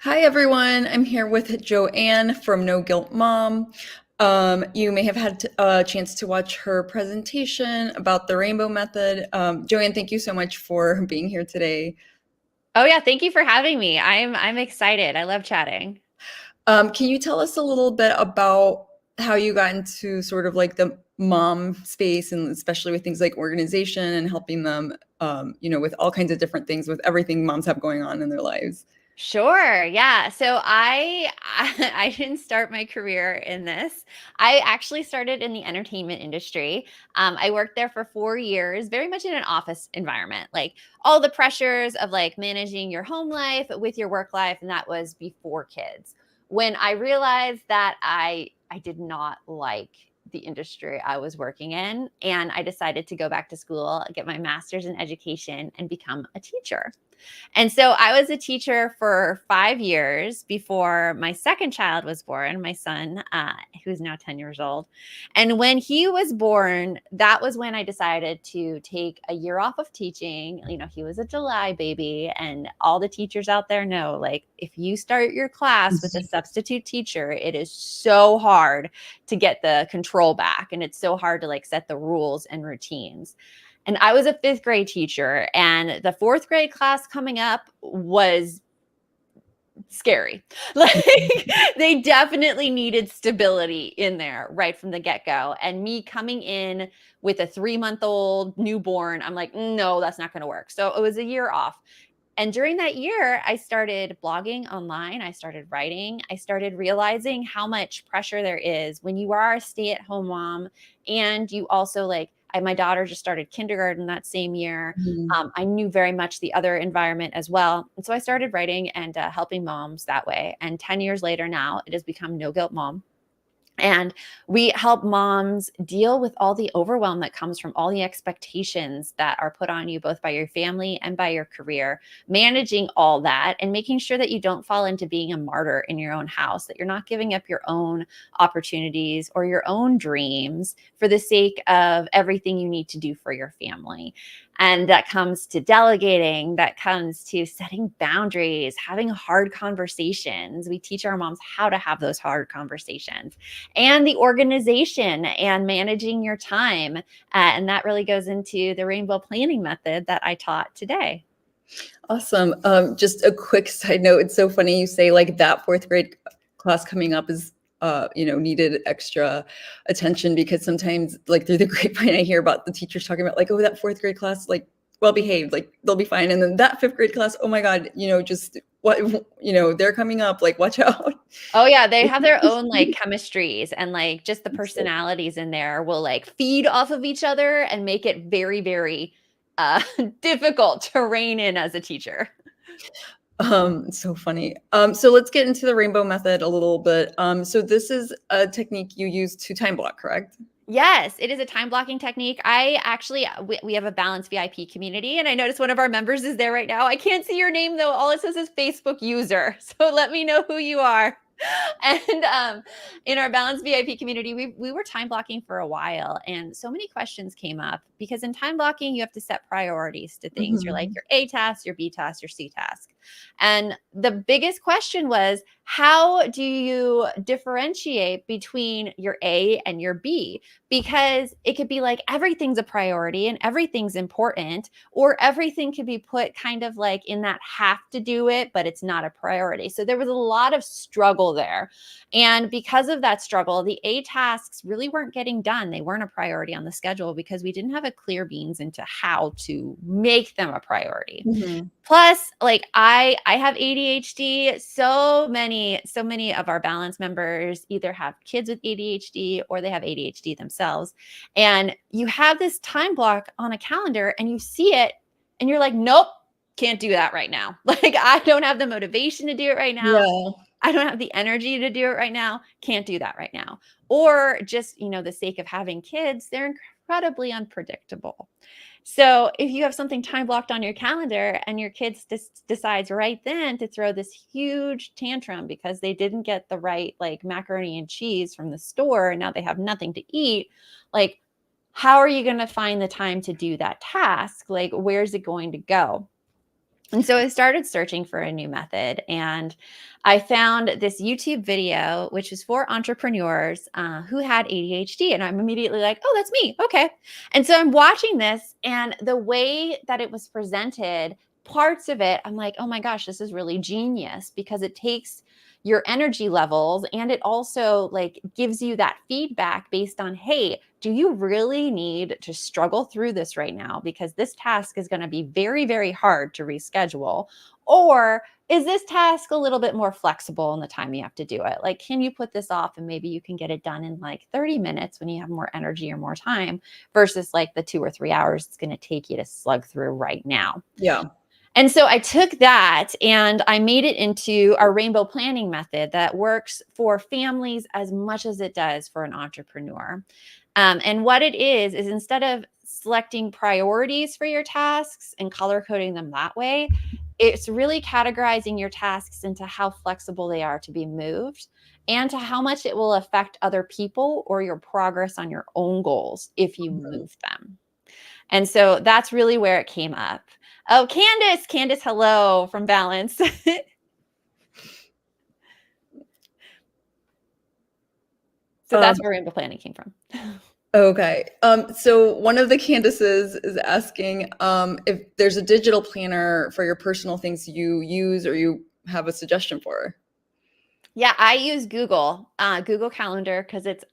Hi, everyone. I'm here with JoAnn from No Guilt Mom. You may have had a chance to watch her presentation about the rainbow method. JoAnn, thank you so much for being here today. Oh yeah, thank you for having me. I'm excited. I love chatting. Can you tell us a little bit about how you got into sort of like the mom space, and especially with things like organization and helping them, with all kinds of different things, with everything moms have going on in their lives? Sure. Yeah. So I didn't start my career in this. I actually started in the entertainment industry. I worked there for 4 years, very much in an office environment, like all the pressures of like managing your home life with your work life, and that was before kids. When I realized that I did not like the industry I was working in, and I decided to go back to school, get my master's in education, and become a teacher. And so I was a teacher for 5 years before my second child was born, my son, who's now 10 years old. And when he was born, that was when I decided to take a year off of teaching. You know, he was a July baby, and all the teachers out there know, like, if you start your class with a substitute teacher, it is so hard to get the control back. And it's so hard to like set the rules and routines. And I was a fifth grade teacher, and the fourth grade class coming up was scary. Like, they definitely needed stability in there right from the get go. And me coming in with a 3 month old newborn, I'm like, no, that's not going to work. So it was a year off. And during that year, I started blogging online. I started writing. I started realizing how much pressure there is when you are a stay at home mom. And you also, like, my daughter just started kindergarten that same year. Mhm. I knew very much the other environment as well. And so I started writing and helping moms that way. And 10 years later now, it has become No Guilt Mom. And we help moms deal with all the overwhelm that comes from all the expectations that are put on you, both by your family and by your career, managing all that and making sure that you don't fall into being a martyr in your own house, that you're not giving up your own opportunities or your own dreams for the sake of everything you need to do for your family. And that comes to delegating, that comes to setting boundaries, having hard conversations. We teach our moms how to have those hard conversations, and the organization and managing your time. And that really goes into the rainbow planning method that I taught today. Awesome. Just a quick side note. It's so funny you say like that fourth grade class coming up is, needed extra attention, because sometimes like through the grapevine, I hear about the teachers talking about like, oh, that fourth grade class, like well behaved, like they'll be fine. And then that fifth grade class, oh my God, just what, they're coming up, like watch out. Oh yeah, they have their own like chemistries, and like just the personalities in there will like feed off of each other and make it very, very uh difficult to rein in as a teacher. It's so funny. So let's get into the rainbow method a little bit. So this is a technique you use to time block, correct? Yes, it is a time blocking technique. I actually we have a balanced VIP community, and I noticed one of our members is there right now. I can't see your name though. All it says is Facebook user. So let me know who you are. And in our balanced VIP community, we were time blocking for a while, and so many questions came up because in time blocking you have to set priorities to things. You're like Mhm. your A task, your B task, your C task. And the biggest question was, how do you differentiate between your A and your B? Because it could be like everything's a priority and everything's important, or everything could be put kind of like in that have to do it, but it's not a priority. So there was a lot of struggle there. And because of that struggle, the A tasks really weren't getting done. They weren't a priority on the schedule because we didn't have a clear beans into how to make them a priority. Mhm. Plus, like I have ADHD. So many of our balance members either have kids with ADHD or they have ADHD themselves. And you have this time block on a calendar and you see it and you're like, "Nope, can't do that right now." Like, I don't have the motivation to do it right now. Yeah. I don't have the energy to do it right now. Can't do that right now. Or just, the sake of having kids, they're incredibly unpredictable. So if you have something time blocked on your calendar and your kids decides right then to throw this huge tantrum because they didn't get the right like macaroni and cheese from the store and now they have nothing to eat, like, how are you going to find the time to do that task? Like, where's it going to go? And so I started searching for a new method, and I found this YouTube video, which is for entrepreneurs who had ADHD. And I'm immediately like, oh, that's me. Okay. And so I'm watching this, and the way that it was presented, parts of it, I'm like, oh my gosh, this is really genius because it takes your energy levels and it also like gives you that feedback based on, hey, do you really need to struggle through this right now? Because this task is going to be very, very hard to reschedule. Or is this task a little bit more flexible in the time you have to do it? Like, can you put this off and maybe you can get it done in like 30 minutes when you have more energy or more time versus like the 2 or 3 hours it's going to take you to slug through right now? Yeah. And so I took that and I made it into our rainbow planning method that works for families as much as it does for an entrepreneur. And what it is instead of selecting priorities for your tasks and color coding them that way, it's really categorizing your tasks into how flexible they are to be moved and to how much it will affect other people or your progress on your own goals if you Mhm. move them. And so that's really where it came up. Oh, Candace, hello from Balance. So Um, that's where rainbow planning came from. okay. So one of the Candaces is asking if there's a digital planner for your personal things you use or you have a suggestion for. Yeah, I use Google Calendar because it's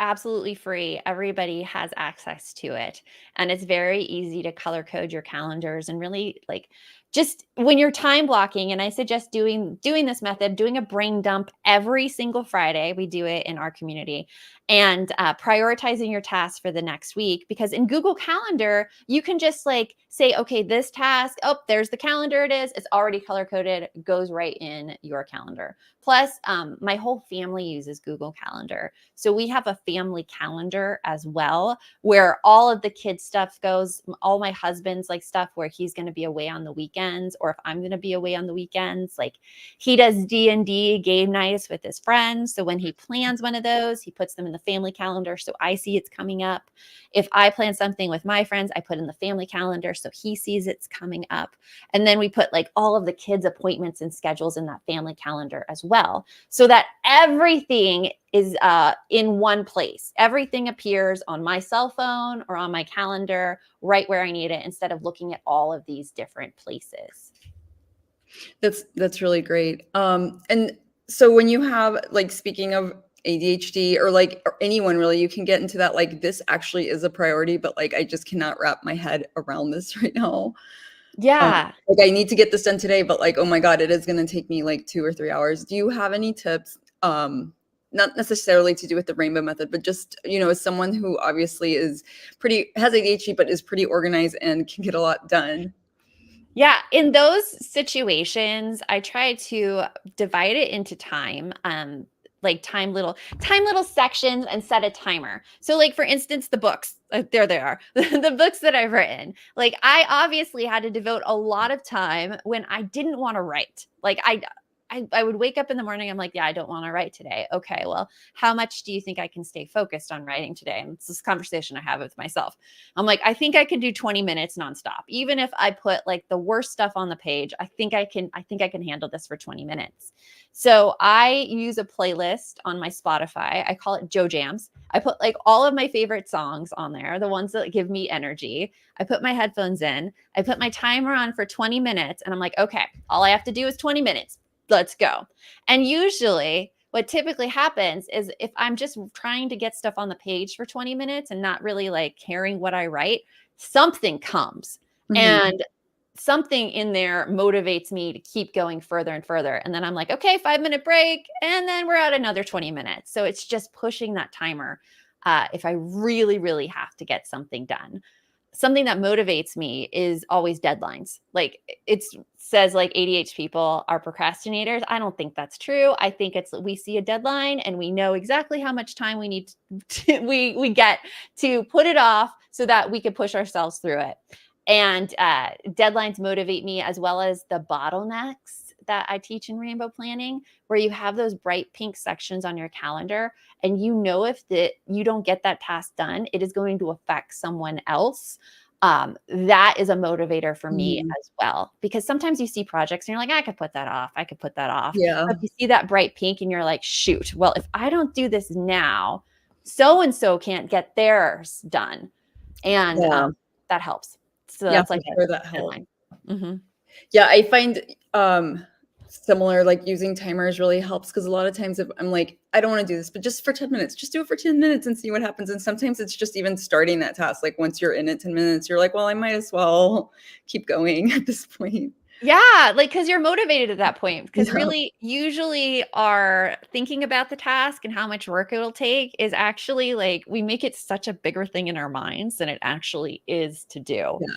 absolutely free. Everybody has access to it. And it's very easy to color code your calendars and really like just when you're time blocking, and I suggest doing this method, doing a brain dump every single Friday. We do it in our community, and prioritizing your tasks for the next week. Because in Google Calendar, you can just like say, okay, this task, oh, there's the calendar. It is. It's already color coded. Goes right in your calendar. Plus, my whole family uses Google Calendar. So we have a family calendar as well, where all of the kids stuff goes, all my husband's like stuff where he's going to be away on the weekends, or if I'm going to be away on the weekends, like he does D&D game nights with his friends. So when he plans one of those, he puts them in the family calendar. So I see it's coming up. If I plan something with my friends, I put in the family calendar. So he sees it's coming up. And then we put like all of the kids' appointments and schedules in that family calendar as well, so that everything is in one place. Everything appears on my cell phone or on my calendar right where I need it instead of looking at all of these different places. That's really great. And so when you have like speaking of ADHD or like or anyone really, you can get into that like this actually is a priority, but like I just cannot wrap my head around this right now. Yeah. Like I need to get this done today, but like, oh my God, it is going to take me like 2 or 3 hours. Do you have any tips? Not necessarily to do with the rainbow method, but just, as someone who obviously has ADHD, but is pretty organized and can get a lot done. Yeah, in those situations, I try to divide it into time, like time little sections and set a timer. So like for instance, the books, there they are. The books that I've written. Like I obviously had to devote a lot of time when I didn't want to write. Like I would wake up in the morning. I'm like, yeah, I don't want to write today. Okay, well, how much do you think I can stay focused on writing today? And it's this conversation I have with myself. I'm like, I think I can do 20 minutes nonstop. Even if I put like the worst stuff on the page, I think I can handle this for 20 minutes. So I use a playlist on my Spotify. I call it JoJams. I put like all of my favorite songs on there, the ones that give me energy. I put my headphones in. I put my timer on for 20 minutes and I'm like, okay, all I have to do is 20 minutes. Let's go. And usually what typically happens is if I'm just trying to get stuff on the page for 20 minutes and not really like caring what I write, something comes Mhm. and something in there motivates me to keep going further and further. And then I'm like, okay, 5 minute break. And then we're at another 20 minutes. So it's just pushing that timer if I really, really have to get something done. Something that motivates me is always deadlines. Like it says like ADHD people are procrastinators. I don't think that's true. I think it's we see a deadline and we know exactly how much time we need we get to put it off so that we can push ourselves through it. And deadlines motivate me as well as the bottlenecks that I teach in rainbow planning, where you have those bright pink sections on your calendar and you know if you don't get that task done, it is going to affect someone else that is a motivator for me Mhm. as well. Because sometimes you see projects and you're like, I could put that off. I could put that off. Yeah. But if you see that bright pink and you're like, shoot, well, if I don't do this now, so and so can't get theirs done. And Yeah. that helps. So Yeah, that's for like a sure that helps. deadline. Hmm. Yeah, I find, similar, like, using timers really helps because a lot of times if I'm like, "I don't wanna do this, but just for 10 minutes, just do it for 10 minutes and see what happens," and sometimes it's just even starting that task, like, once you're in it 10 minutes, you're like, "Well, I might as well keep going at this point." Yeah, like, because you're motivated at that point. Because Yeah, really, usually, our thinking about the task and how much work it'll take is actually like we make it such a bigger thing in our minds than it actually is to do. yeah.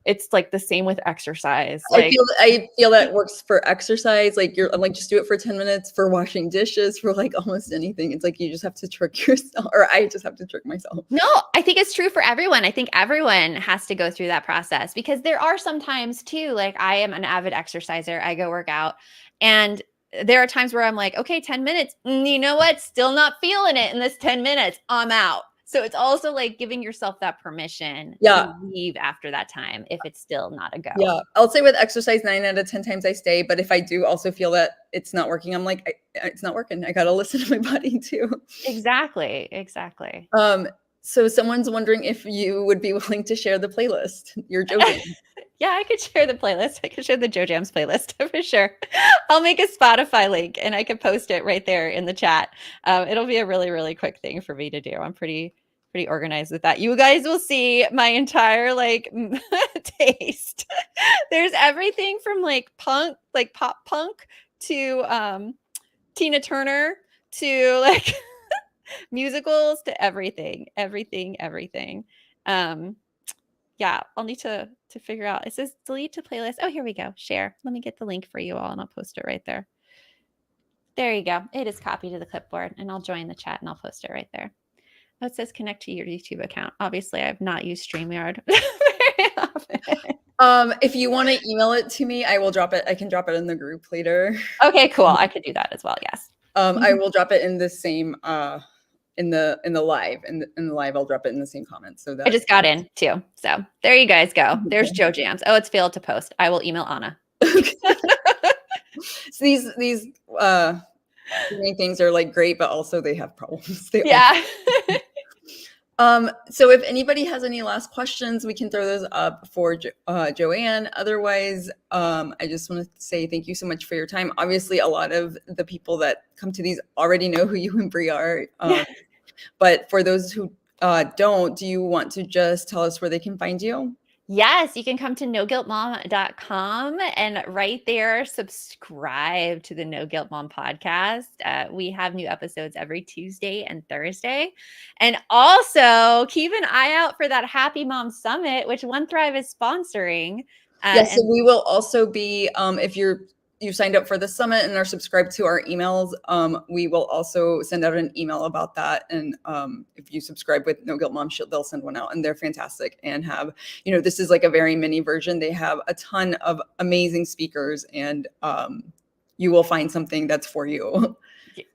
It's like the same with exercise. Like, I feel that works for exercise, like, I'm like, "Just do it for 10 minutes," for washing dishes, for, like, almost anything. It's like you just have to trick yourself, or I just have to trick myself. no, I think it's true for everyone. I think everyone has to go through that process because there are some times too, like I am an avid exerciser. I go work out and there are times where I'm like, okay, 10 minutes. You know what? Still not feeling it in this 10 minutes. I'm out. So it's also like giving yourself that permission Yeah. to leave after that time if it's still not a go. Yeah, I'll say with exercise 9 out of 10 times I stay, but if I do also feel that it's not working, I'm like, It's not working. I gotta listen to my body too." Exactly. Exactly. Um, so someone's wondering if you would be willing to share the playlist, your JoJo. Yeah, I could share the playlist. I could share the JoJams playlist for sure. I'll make a Spotify link and I could post it right there in the chat. It'll be a really, really quick thing for me to do. I'm pretty organized with that. You guys will see my entire like taste. There's everything from like punk, like pop punk to Tina Turner to like musicals to everything, everything, everything. Um, yeah, I'll need to figure out. It says delete to playlist. Oh, here we go. Share. Let me get the link for you all and I'll post it right there. There you go. It is copied to the clipboard and I'll join the chat and I'll post it right there. Oh, it says connect to your YouTube account. Obviously, I've not used StreamYard very often. If you wanna email it to me, I will drop it. I can drop it in the group later. Okay, cool. I could do that as well. Yes. I will drop it in the same, in the live. In the live, I'll drop it in the same comments so I that just got in too. So there you guys go. There's Joe Jams. Oh, it's failed to post. I will email Anna. So these, many things are, like, great, but also they have problems. They all Yeah. So if anybody has any last questions, we can throw those up for JoAnn. Otherwise, I just want to say thank you so much for your time. Obviously, a lot of the people that come to these already know who you and Bree are. Yeah. But for those who don't, do you want to just tell us where they can find you? Yes, you can come to noguiltmom.com and right there, subscribe to the No Guilt Mom podcast. We have new episodes every Tuesday and Thursday. And also keep an eye out for that Happy Mom Summit, which One Thrive is sponsoring. Yes, so And we will also be, if you signed up for the summit and are subscribed to our emails, we will also send out an email about that. And if you subscribe with No Guilt Mom, they'll send one out, and they're fantastic and have, this is like a very mini version. They have a ton of amazing speakers, and you will find something that's for you.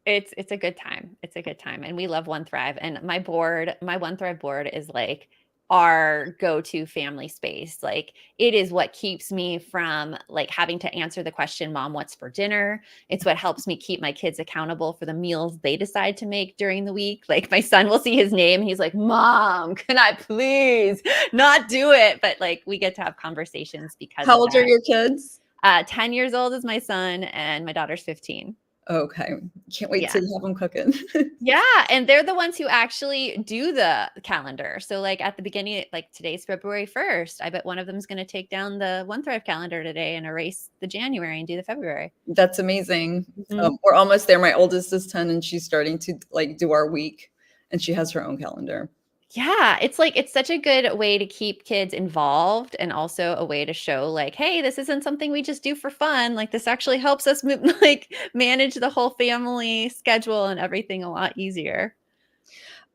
it's a good time. It's a good time. And we love One Thrive. And my One Thrive board is like our go-to family space. Like it is what keeps me from like having to answer the question, Mom, what's for dinner? It's what helps me keep my kids accountable for the meals they decide to make during the week. Like my son will see his name. He's like, Mom, can I please not do it? But like we get to have conversations because How of old are that. your kids? 10 years old is my son and my daughter's 15. Okay. Can't wait Yeah. to have them cooking. Yeah, and they're the ones who actually do the calendar. So like at the beginning, like today's February 1st, I bet one of them is going to take down the One Thrive calendar today and erase the January and do the February. That's amazing. Mhm. We're almost there. My oldest is 10 and she's starting to like do our week, and she has her own calendar. Yeah, it's like it's such a good way to keep kids involved and also a way to show like, hey, this isn't something we just do for fun. Like this actually helps us like manage the whole family schedule and everything a lot easier.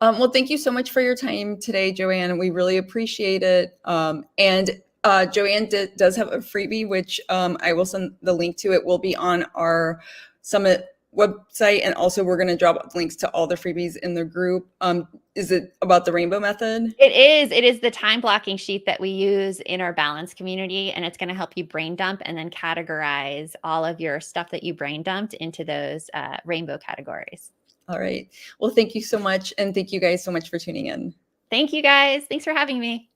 Well, thank you so much for your time today, JoAnn. We really appreciate it. And JoAnn does have a freebie, which I will send the link to. It will be on our summit website, and also we're going to drop links to all the freebies in the group. Is it about the rainbow method? It is. It is the time blocking sheet that we use in our balance community, and it's going to help you brain dump and then categorize all of your stuff that you brain dumped into those rainbow categories. All right. Well, thank you so much. And thank you guys so much for tuning in. Thank you guys. Thanks for having me.